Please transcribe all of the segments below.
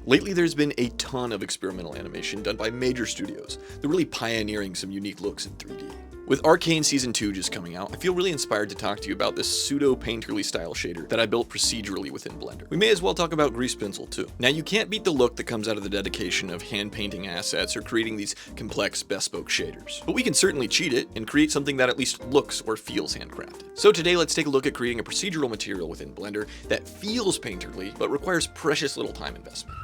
Lately, there's been a ton of experimental animation done by major studios. They're really pioneering some unique looks in 3D. With Arcane Season 2 just coming out, I feel really inspired to talk to you about this pseudo-painterly style shader that I built procedurally within Blender. We may as well talk about Grease Pencil too. Now, you can't beat the look that comes out of the dedication of hand-painting assets or creating these complex, bespoke shaders. But we can certainly cheat it and create something that at least looks or feels handcrafted. So today, let's take a look at creating a procedural material within Blender that feels painterly, but requires precious little time investment.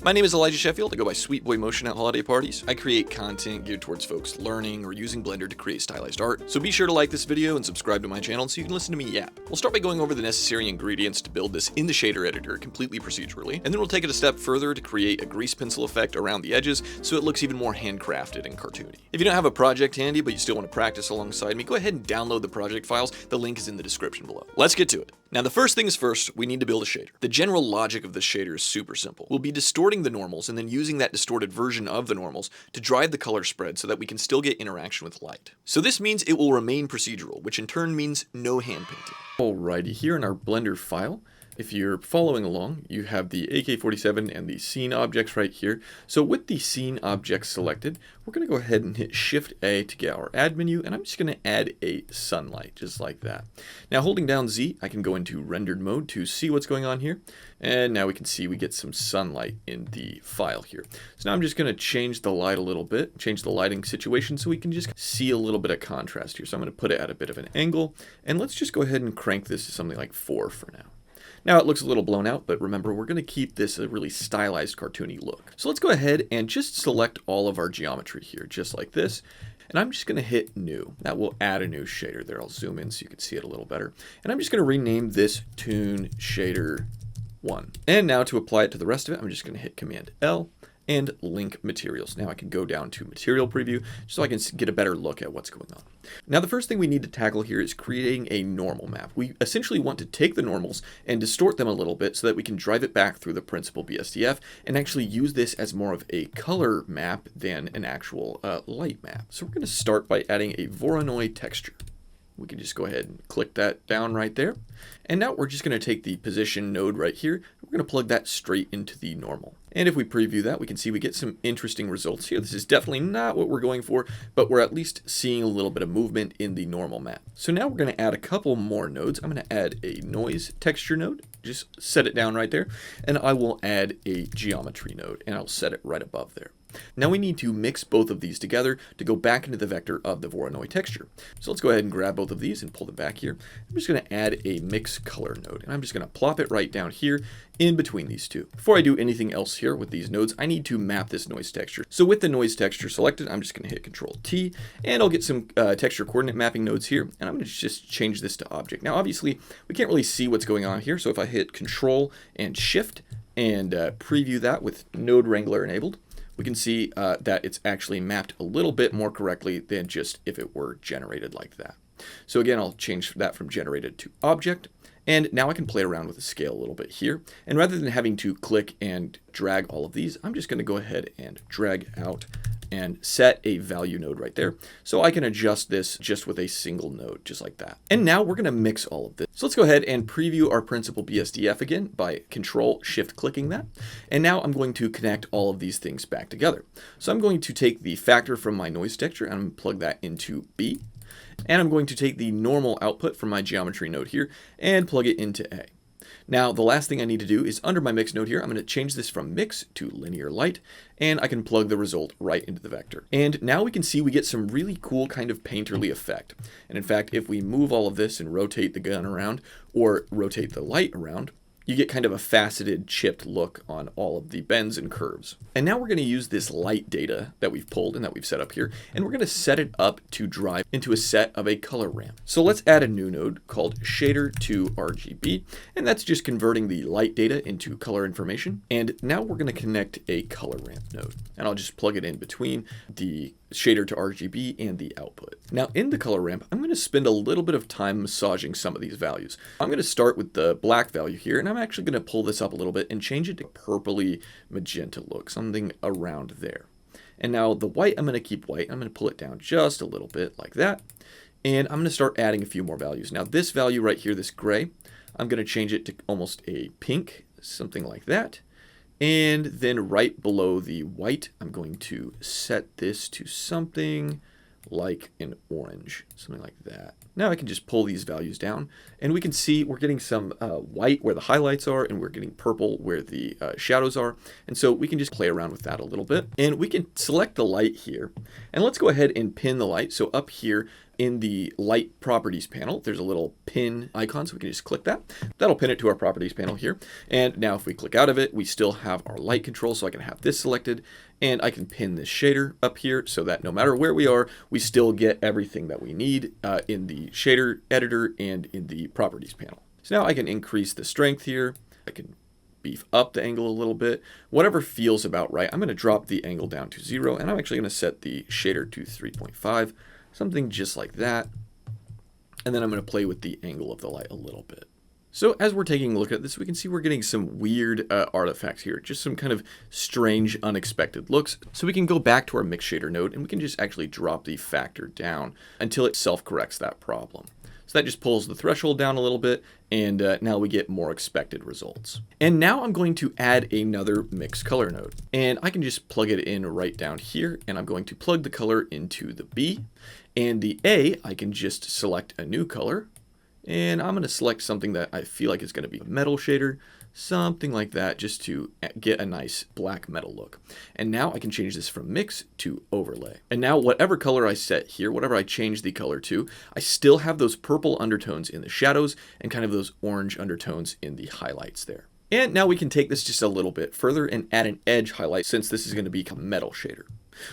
My name is Elijah Sheffield. I go by Sweet Boy Motion at holiday parties. I create content geared towards folks learning or using Blender to create stylized art. So be sure to like this video and subscribe to my channel so you can listen to me yap. We'll start by going over the necessary ingredients to build this in the shader editor completely procedurally, and then we'll take it a step further to create a grease pencil effect around the edges so it looks even more handcrafted and cartoony. If you don't have a project handy but you still want to practice alongside me, go ahead and download the project files. The link is in the description below. Let's get to it. Now, the first things first, we need to build a shader. The general logic of this shader is super simple. We'll be distorting the normals and then using that distorted version of the normals to drive the color spread so that we can still get interaction with light. So this means it will remain procedural, which in turn means no hand painting. Alrighty, here in our Blender file, if you're following along, you have the AK-47 and the scene objects right here. So with the scene objects selected, we're going to go ahead and hit Shift-A to get our add menu, and I'm just going to add a sunlight, just like that. Now holding down Z, I can go into rendered mode to see what's going on here. And now we can see we get some sunlight in the file here. So now I'm just going to change the light a little bit, change the lighting situation so we can just see a little bit of contrast here. So I'm going to put it at a bit of an angle, and let's just go ahead and crank this to something like 4 for now. Now it looks a little blown out, but remember, we're going to keep this a really stylized, cartoony look. So let's go ahead and just select all of our geometry here, just like this. And I'm just going to hit New. That will add a new shader there. I'll zoom in so you can see it a little better. And I'm just going to rename this Toon Shader 1. And now to apply it to the rest of it, I'm just going to hit Command L and link materials. Now I can go down to material preview just so I can get a better look at what's going on. Now the first thing we need to tackle here is creating a normal map. We essentially want to take the normals and distort them a little bit so that we can drive it back through the principal BSDF and actually use this as more of a color map than an actual light map. So we're going to start by adding a Voronoi texture. We can just go ahead and click that down right there. And now we're just going to take the position node right here. We're going to plug that straight into the normal. And if we preview that, we can see we get some interesting results here. This is definitely not what we're going for, but we're at least seeing a little bit of movement in the normal map. So now we're going to add a couple more nodes. I'm going to add a noise texture node. Just set it down right there. And I will add a geometry node, and I'll set it right above there. Now we need to mix both of these together to go back into the vector of the Voronoi texture. So let's go ahead and grab both of these and pull them back here. I'm just going to add a mix color node, and I'm just going to plop it right down here in between these two. Before I do anything else here with these nodes, I need to map this noise texture. So with the noise texture selected, I'm just going to hit Control T, and I'll get some texture coordinate mapping nodes here, and I'm going to just change this to object. Now obviously we can't really see what's going on here, so if I hit Control and Shift and preview that with Node Wrangler enabled, we can see that it's actually mapped a little bit more correctly than just if it were generated like that. So again, I'll change that from generated to object. And now I can play around with the scale a little bit here. And rather than having to click and drag all of these, I'm just going to go ahead and drag out and set a value node right there. So I can adjust this just with a single node, just like that. And now we're going to mix all of this. So let's go ahead and preview our principal BSDF again by Control Shift clicking that. And now I'm going to connect all of these things back together. So I'm going to take the factor from my noise texture and I'm going to plug that into B. And I'm going to take the normal output from my geometry node here and plug it into A. Now, the last thing I need to do is under my mix node here, I'm going to change this from mix to linear light, and I can plug the result right into the vector. And now we can see we get some really cool kind of painterly effect. And in fact, if we move all of this and rotate the gun around or rotate the light around, you get kind of a faceted, chipped look on all of the bends and curves. And now we're going to use this light data that we've pulled and that we've set up here, and we're going to set it up to drive into a set of a color ramp. So let's add a new node called Shader to RGB, and that's just converting the light data into color information. And now we're going to connect a color ramp node, and I'll just plug it in between the shader to RGB and the output. Now in the color ramp, I'm going to spend a little bit of time massaging some of these values. I'm going to start with the black value here, and I'm actually going to pull this up a little bit and change it to purpley magenta look, something around there. And now the white, I'm going to keep white. I'm going to pull it down just a little bit like that. And I'm going to start adding a few more values. Now this value right here, this gray, I'm going to change it to almost a pink, something like that. And then right below the white, I'm going to set this to something like an orange, something like that. Now I can just pull these values down, and we can see we're getting some white where the highlights are, and we're getting purple where the shadows are. And so we can just play around with that a little bit. And we can select the light here, and let's go ahead and pin the light. So up here in the light properties panel, there's a little pin icon, so we can just click that. That'll pin it to our properties panel here. And now if we click out of it, we still have our light control, so I can have this selected, and I can pin this shader up here so that no matter where we are, we still get everything that we need in the shader editor and in the properties panel. So now I can increase the strength here. I can beef up the angle a little bit, whatever feels about right. I'm going to drop the angle down to 0, and I'm actually going to set the shader to 3.5. Something just like that. And then I'm going to play with the angle of the light a little bit. So as we're taking a look at this, we can see we're getting some weird artifacts here, just some kind of strange, unexpected looks. So we can go back to our mix shader node, and we can just actually drop the factor down until it self-corrects that problem. So that just pulls the threshold down a little bit, and now we get more expected results. And now I'm going to add another mix color node, and I can just plug it in right down here, and I'm going to plug the color into the B, and the A, I can just select a new color, and I'm going to select something that I feel like is going to be a metal shader, something like that, just to get a nice black metal look. And now I can change this from mix to overlay. And now whatever color I set here, whatever I change the color to, I still have those purple undertones in the shadows and kind of those orange undertones in the highlights there. And now we can take this just a little bit further and add an edge highlight, since this is going to become a metal shader.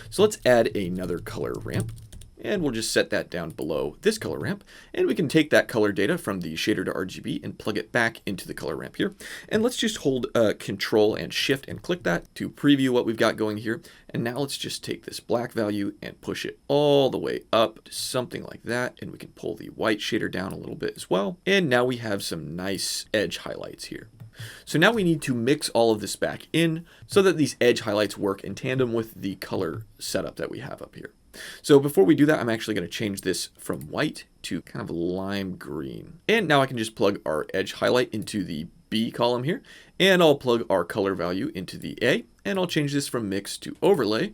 So let's add another color ramp. And we'll just set that down below this color ramp, and we can take that color data from the shader to RGB and plug it back into the color ramp here. And let's just hold Control and Shift and click that to preview what we've got going here. And now let's just take this black value and push it all the way up to something like that, and we can pull the white shader down a little bit as well. And now we have some nice edge highlights here. So now we need to mix all of this back in so that these edge highlights work in tandem with the color setup that we have up here. So before we do that, I'm actually going to change this from white to kind of lime green. And now I can just plug our edge highlight into the B column here, and I'll plug our color value into the A, and I'll change this from mix to overlay.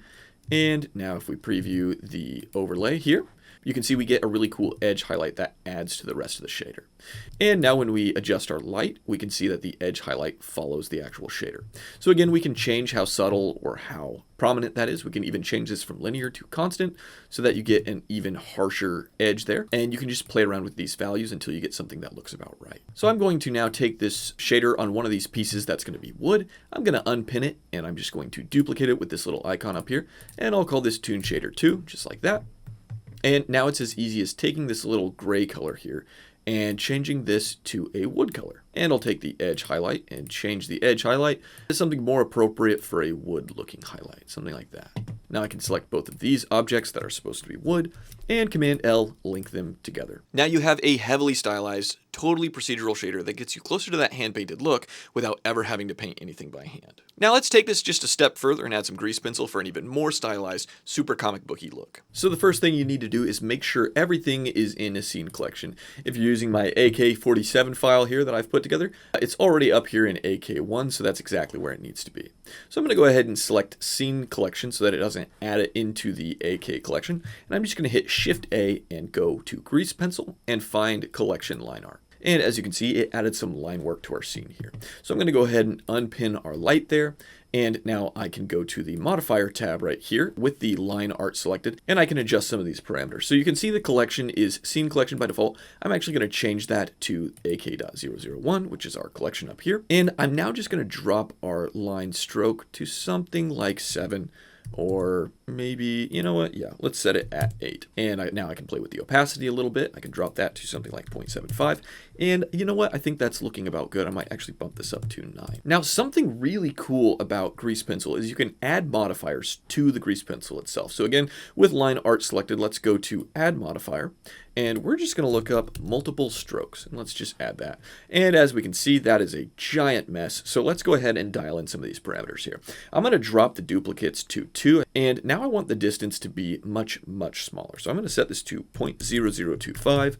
And now if we preview the overlay here, you can see we get a really cool edge highlight that adds to the rest of the shader. And now when we adjust our light, we can see that the edge highlight follows the actual shader. So again, we can change how subtle or how prominent that is. We can even change this from linear to constant so that you get an even harsher edge there. And you can just play around with these values until you get something that looks about right. So I'm going to now take this shader on one of these pieces that's going to be wood. I'm going to unpin it, and I'm just going to duplicate it with this little icon up here. And I'll call this Toon Shader 2, just like that. And now it's as easy as taking this little gray color here and changing this to a wood color. And I'll take the edge highlight and change the edge highlight to something more appropriate for a wood looking highlight, something like that. Now I can select both of these objects that are supposed to be wood and Command L link them together. Now you have a heavily stylized, totally procedural shader that gets you closer to that hand-painted look without ever having to paint anything by hand. Now let's take this just a step further and add some grease pencil for an even more stylized, super comic booky look. So the first thing you need to do is make sure everything is in a scene collection. If you're using my AK-47 file here that I've put together, it's already up here in AK1, so that's exactly where it needs to be. So I'm going to go ahead and select Scene Collection so that it doesn't add it into the AK collection. And I'm just going to hit Shift A and go to Grease Pencil and find Collection Line Art. And as you can see, it added some line work to our scene here. So I'm going to go ahead and unpin our light there. And now I can go to the modifier tab right here with the line art selected, and I can adjust some of these parameters. So you can see the collection is scene collection by default. I'm actually going to change that to AK.001, which is our collection up here. And I'm now just going to drop our line stroke to something like 7. Or maybe, you know what? Yeah, let's set it at 8. And now I can play with the opacity a little bit. I can drop that to something like 0.75. And you know what? I think that's looking about good. I might actually bump this up to 9. Now, something really cool about Grease Pencil is you can add modifiers to the Grease Pencil itself. So again, with line art selected, let's go to Add Modifier. And we're just going to look up multiple strokes, and let's just add that. And as we can see, that is a giant mess. So let's go ahead and dial in some of these parameters here. I'm going to drop the duplicates to 2, and now I want the distance to be much, much smaller. So I'm going to set this to 0.0025,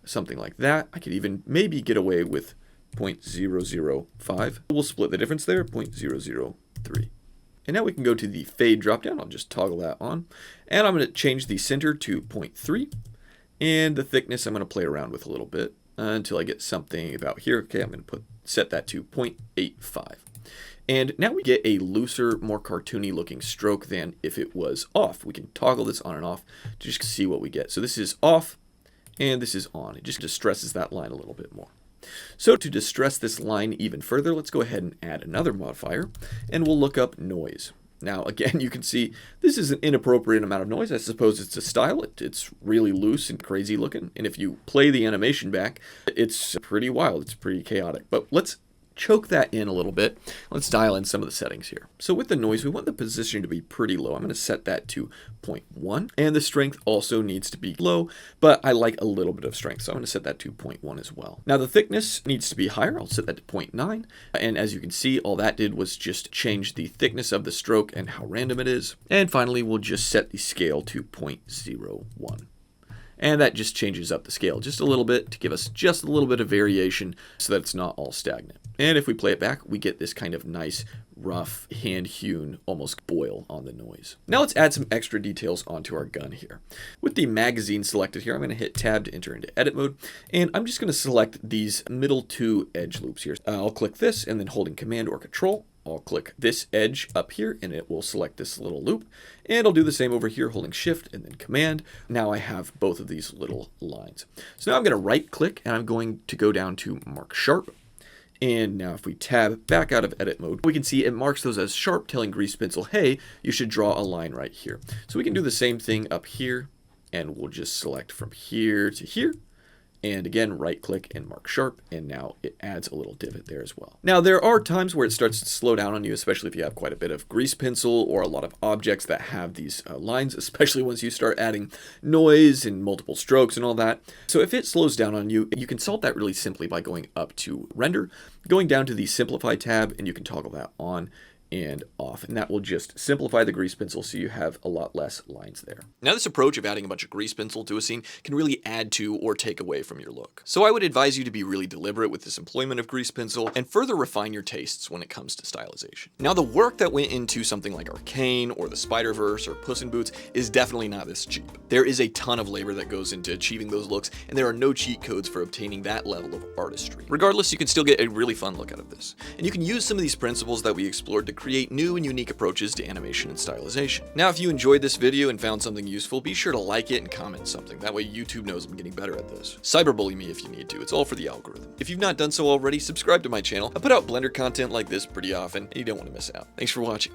something like that. I could even maybe get away with 0.005. We'll split the difference there, 0.003. And now we can go to the fade dropdown. I'll just toggle that on. And I'm going to change the center to 0.3. And the thickness I'm going to play around with a little bit until I get something about here. Okay, I'm going to set that to 0.85. And now we get a looser, more cartoony looking stroke than if it was off. We can toggle this on and off to just see what we get. So this is off and this is on. It just distresses that line a little bit more. So to distress this line even further, let's go ahead and add another modifier and we'll look up noise. Now again, you can see this is an inappropriate amount of noise. I suppose it's a style. It's really loose and crazy looking. And if you play the animation back, it's pretty wild. It's pretty chaotic. But let's choke that in a little bit. Let's dial in some of the settings here. So with the noise, we want the position to be pretty low. I'm going to set that to 0.1, and the strength also needs to be low, but I like a little bit of strength, so I'm going to set that to 0.1 as well. Now the thickness needs to be higher. I'll set that to 0.9, and as you can see, all that did was just change the thickness of the stroke and how random it is. And finally, we'll just set the scale to 0.01. And that just changes up the scale just a little bit to give us just a little bit of variation so that it's not all stagnant. And if we play it back, we get this kind of nice, rough, hand-hewn, almost boil on the noise. Now let's add some extra details onto our gun here. With the magazine selected here, I'm going to hit Tab to enter into edit mode, and I'm just going to select these middle two edge loops here. I'll click this, and then holding Command or Control, I'll click this edge up here and it will select this little loop, and I'll do the same over here holding Shift and then Command. Now I have both of these little lines. So now I'm going to right click and I'm going to go down to Mark Sharp. And now if we tab back out of edit mode, we can see it marks those as sharp, telling Grease Pencil, hey, you should draw a line right here. So we can do the same thing up here, and we'll just select from here to here. And again, right click and mark sharp, and now it adds a little divot there as well. Now there are times where it starts to slow down on you, especially if you have quite a bit of grease pencil or a lot of objects that have these lines, especially once you start adding noise and multiple strokes and all that. So if it slows down on you, you can solve that really simply by going up to Render, going down to the Simplify tab, and you can toggle that on and off, and that will just simplify the grease pencil so you have a lot less lines there. Now this approach of adding a bunch of grease pencil to a scene can really add to or take away from your look. So I would advise you to be really deliberate with this employment of grease pencil and further refine your tastes when it comes to stylization. Now the work that went into something like Arcane or the Spider-Verse or Puss in Boots is definitely not this cheap. There is a ton of labor that goes into achieving those looks, and there are no cheat codes for obtaining that level of artistry. Regardless, you can still get a really fun look out of this. And you can use some of these principles that we explored to create new and unique approaches to animation and stylization. Now, if you enjoyed this video and found something useful, be sure to like it and comment something. That way YouTube knows I'm getting better at this. Cyberbully me if you need to. It's all for the algorithm. If you've not done so already, subscribe to my channel. I put out Blender content like this pretty often, and you don't want to miss out. Thanks for watching.